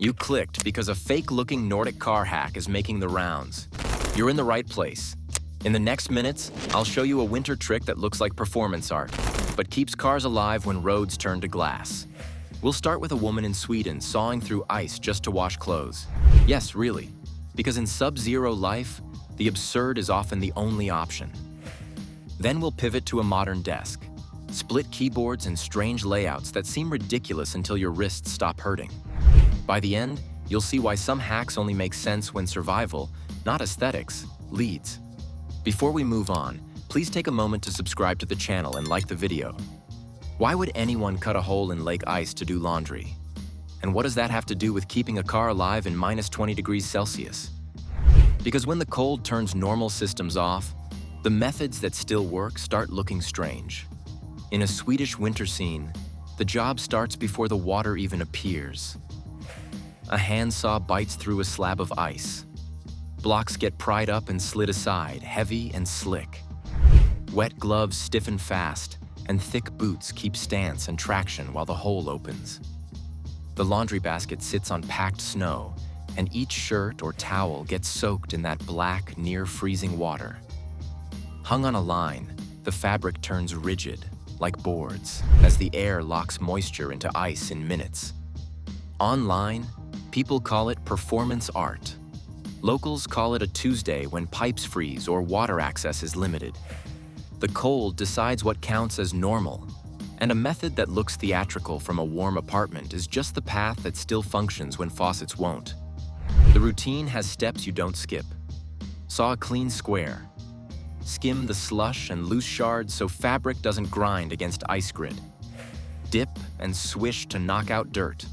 You clicked because a fake-looking Nordic car hack is making the rounds. You're in the right place. In the next minutes, I'll show you a winter trick that looks like performance art, but keeps cars alive when roads turn to glass. We'll start with a woman in Sweden sawing through ice just to wash clothes. Yes, really, because in sub-zero life, the absurd is often the only option. Then we'll pivot to a modern desk. Split keyboards and strange layouts that seem ridiculous until your wrists stop hurting. By the end, you'll see why some hacks only make sense when survival, not aesthetics, leads. Before we move on, please take a moment to subscribe to the channel and like the video. Why would anyone cut a hole in lake ice to do laundry? And what does that have to do with keeping a car alive in minus 20 degrees Celsius? Because when the cold turns normal systems off, the methods that still work start looking strange. In a Swedish winter scene, the job starts before the water even appears. A handsaw bites through a slab of ice. Blocks get pried up and slid aside, heavy and slick. Wet gloves stiffen fast, and thick boots keep stance and traction while the hole opens. The laundry basket sits on packed snow, and each shirt or towel gets soaked in that black, near-freezing water. Hung on a line, the fabric turns rigid, like boards, as the air locks moisture into ice in minutes. Online, people call it performance art. Locals call it a Tuesday when pipes freeze or water access is limited. The cold decides what counts as normal, and a method that looks theatrical from a warm apartment is just the path that still functions when faucets won't. The routine has steps you don't skip. Saw a clean square. Skim the slush and loose shards so fabric doesn't grind against ice grid. Dip and swish to knock out dirt.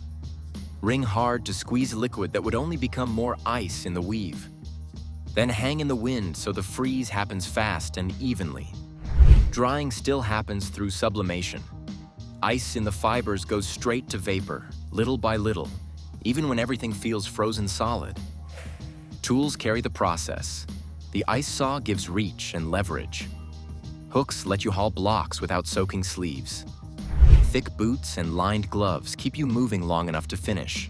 Wring hard to squeeze liquid that would only become more ice in the weave. Then hang in the wind so the freeze happens fast and evenly. Drying still happens through sublimation. Ice in the fibers goes straight to vapor, little by little, even when everything feels frozen solid. Tools carry the process. The ice saw gives reach and leverage. Hooks let you haul blocks without soaking sleeves. Thick boots and lined gloves keep you moving long enough to finish.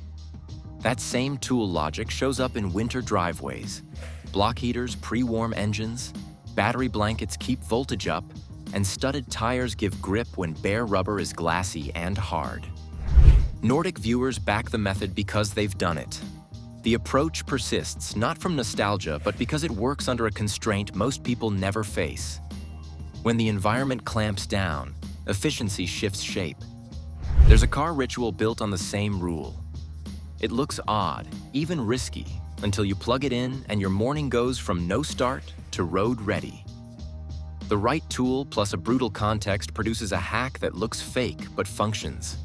That same tool logic shows up in winter driveways. Block heaters pre-warm engines, battery blankets keep voltage up, and studded tires give grip when bare rubber is glassy and hard. Nordic viewers back the method because they've done it. The approach persists, not from nostalgia, but because it works under a constraint most people never face. When the environment clamps down, efficiency shifts shape. There's a car ritual built on the same rule. It looks odd, even risky, until you plug it in and your morning goes from no start to road ready. The right tool plus a brutal context produces a hack that looks fake but functions.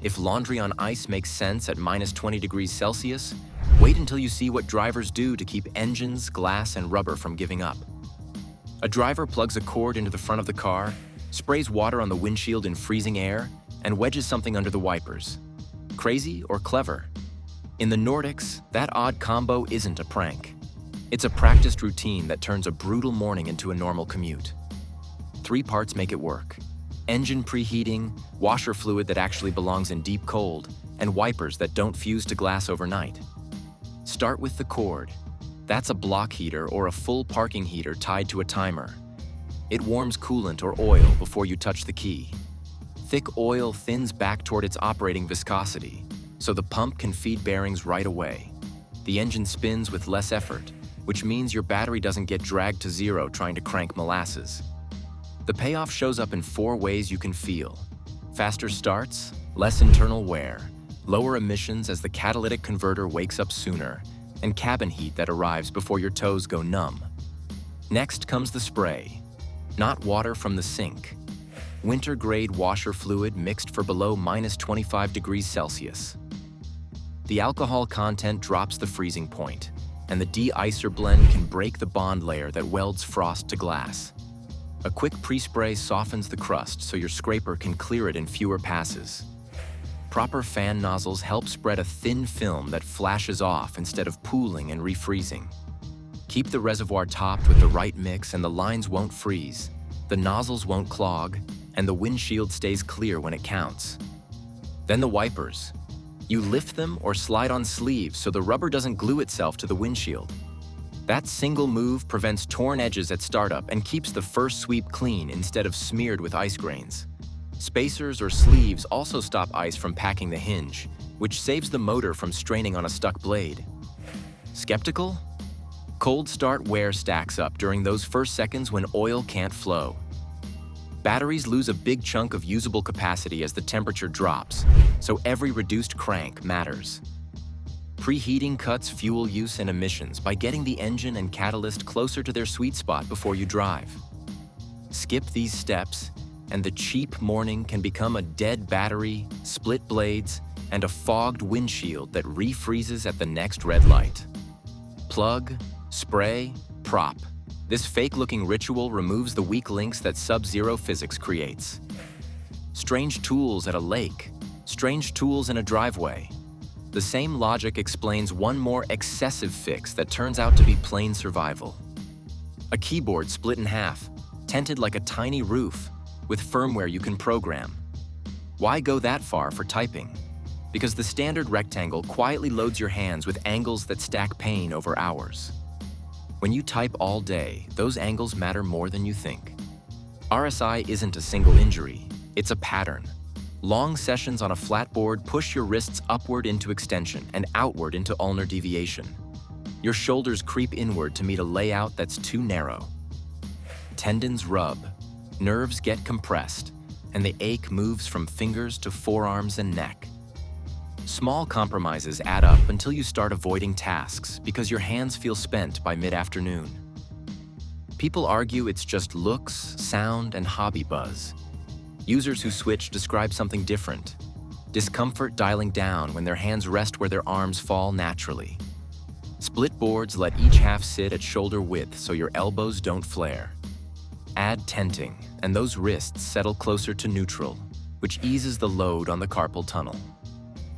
If laundry on ice makes sense at minus 20 degrees Celsius, wait until you see what drivers do to keep engines, glass, and rubber from giving up. A driver plugs a cord into the front of the car, sprays water on the windshield in freezing air, and wedges something under the wipers. Crazy or clever? In the Nordics, that odd combo isn't a prank. It's a practiced routine that turns a brutal morning into a normal commute. 3 parts make it work: engine preheating, washer fluid that actually belongs in deep cold, and wipers that don't fuse to glass overnight. Start with the cord. That's a block heater or a full parking heater tied to a timer. It warms coolant or oil before you touch the key. Thick oil thins back toward its operating viscosity, so the pump can feed bearings right away. The engine spins with less effort, which means your battery doesn't get dragged to zero trying to crank molasses. The payoff shows up in 4 ways you can feel: faster starts, less internal wear, lower emissions as the catalytic converter wakes up sooner, and cabin heat that arrives before your toes go numb. Next comes the spray. Not water from the sink. Winter-grade washer fluid mixed for below minus 25 degrees Celsius. The alcohol content drops the freezing point, and the de-icer blend can break the bond layer that welds frost to glass. A quick pre-spray softens the crust so your scraper can clear it in fewer passes. Proper fan nozzles help spread a thin film that flashes off instead of pooling and refreezing. Keep the reservoir topped with the right mix and the lines won't freeze, the nozzles won't clog, and the windshield stays clear when it counts. Then the wipers. You lift them or slide on sleeves so the rubber doesn't glue itself to the windshield. That single move prevents torn edges at startup and keeps the first sweep clean instead of smeared with ice grains. Spacers or sleeves also stop ice from packing the hinge, which saves the motor from straining on a stuck blade. Skeptical? Cold start wear stacks up during those first seconds when oil can't flow. Batteries lose a big chunk of usable capacity as the temperature drops, so every reduced crank matters. Preheating cuts fuel use and emissions by getting the engine and catalyst closer to their sweet spot before you drive. Skip these steps, and the cheap morning can become a dead battery, split blades, and a fogged windshield that refreezes at the next red light. Plug, spray, prop. This fake-looking ritual removes the weak links that sub-zero physics creates. Strange tools at a lake, strange tools in a driveway. The same logic explains one more excessive fix that turns out to be plain survival. A keyboard split in half, tented like a tiny roof, with firmware you can program. Why go that far for typing? Because the standard rectangle quietly loads your hands with angles that stack pain over hours. When you type all day, those angles matter more than you think. RSI isn't a single injury, it's a pattern. Long sessions on a flat board push your wrists upward into extension and outward into ulnar deviation. Your shoulders creep inward to meet a layout that's too narrow. Tendons rub, nerves get compressed, and the ache moves from fingers to forearms and neck. Small compromises add up until you start avoiding tasks because your hands feel spent by mid-afternoon. People argue it's just looks, sound, and hobby buzz. Users who switch describe something different. Discomfort dialing down when their hands rest where their arms fall naturally. Split boards let each half sit at shoulder width so your elbows don't flare. Add tenting, and those wrists settle closer to neutral, which eases the load on the carpal tunnel.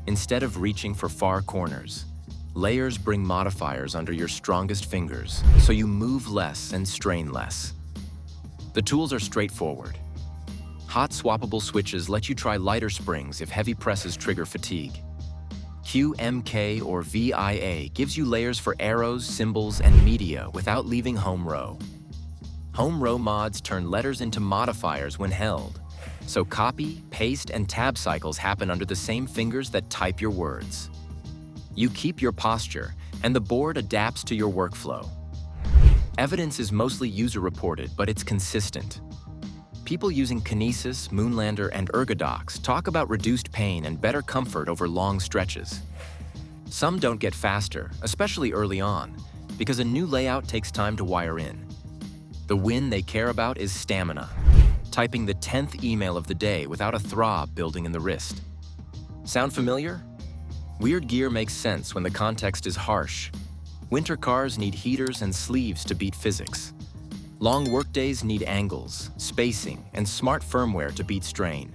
Instead of reaching for far corners, layers bring modifiers under your strongest fingers, so you move less and strain less. The tools are straightforward. Hot swappable switches let you try lighter springs if heavy presses trigger fatigue. QMK or VIA gives you layers for arrows, symbols, and media without leaving home row. Home row mods turn letters into modifiers when held, so copy, paste, and tab cycles happen under the same fingers that type your words. You keep your posture, and the board adapts to your workflow. Evidence is mostly user-reported, but it's consistent. People using Kinesis, Moonlander, and Ergodox talk about reduced pain and better comfort over long stretches. Some don't get faster, especially early on, because a new layout takes time to wire in. The win they care about is stamina, typing the 10th email of the day without a throb building in the wrist. Sound familiar? Weird gear makes sense when the context is harsh. Winter cars need heaters and sleeves to beat physics. Long workdays need angles, spacing, and smart firmware to beat strain.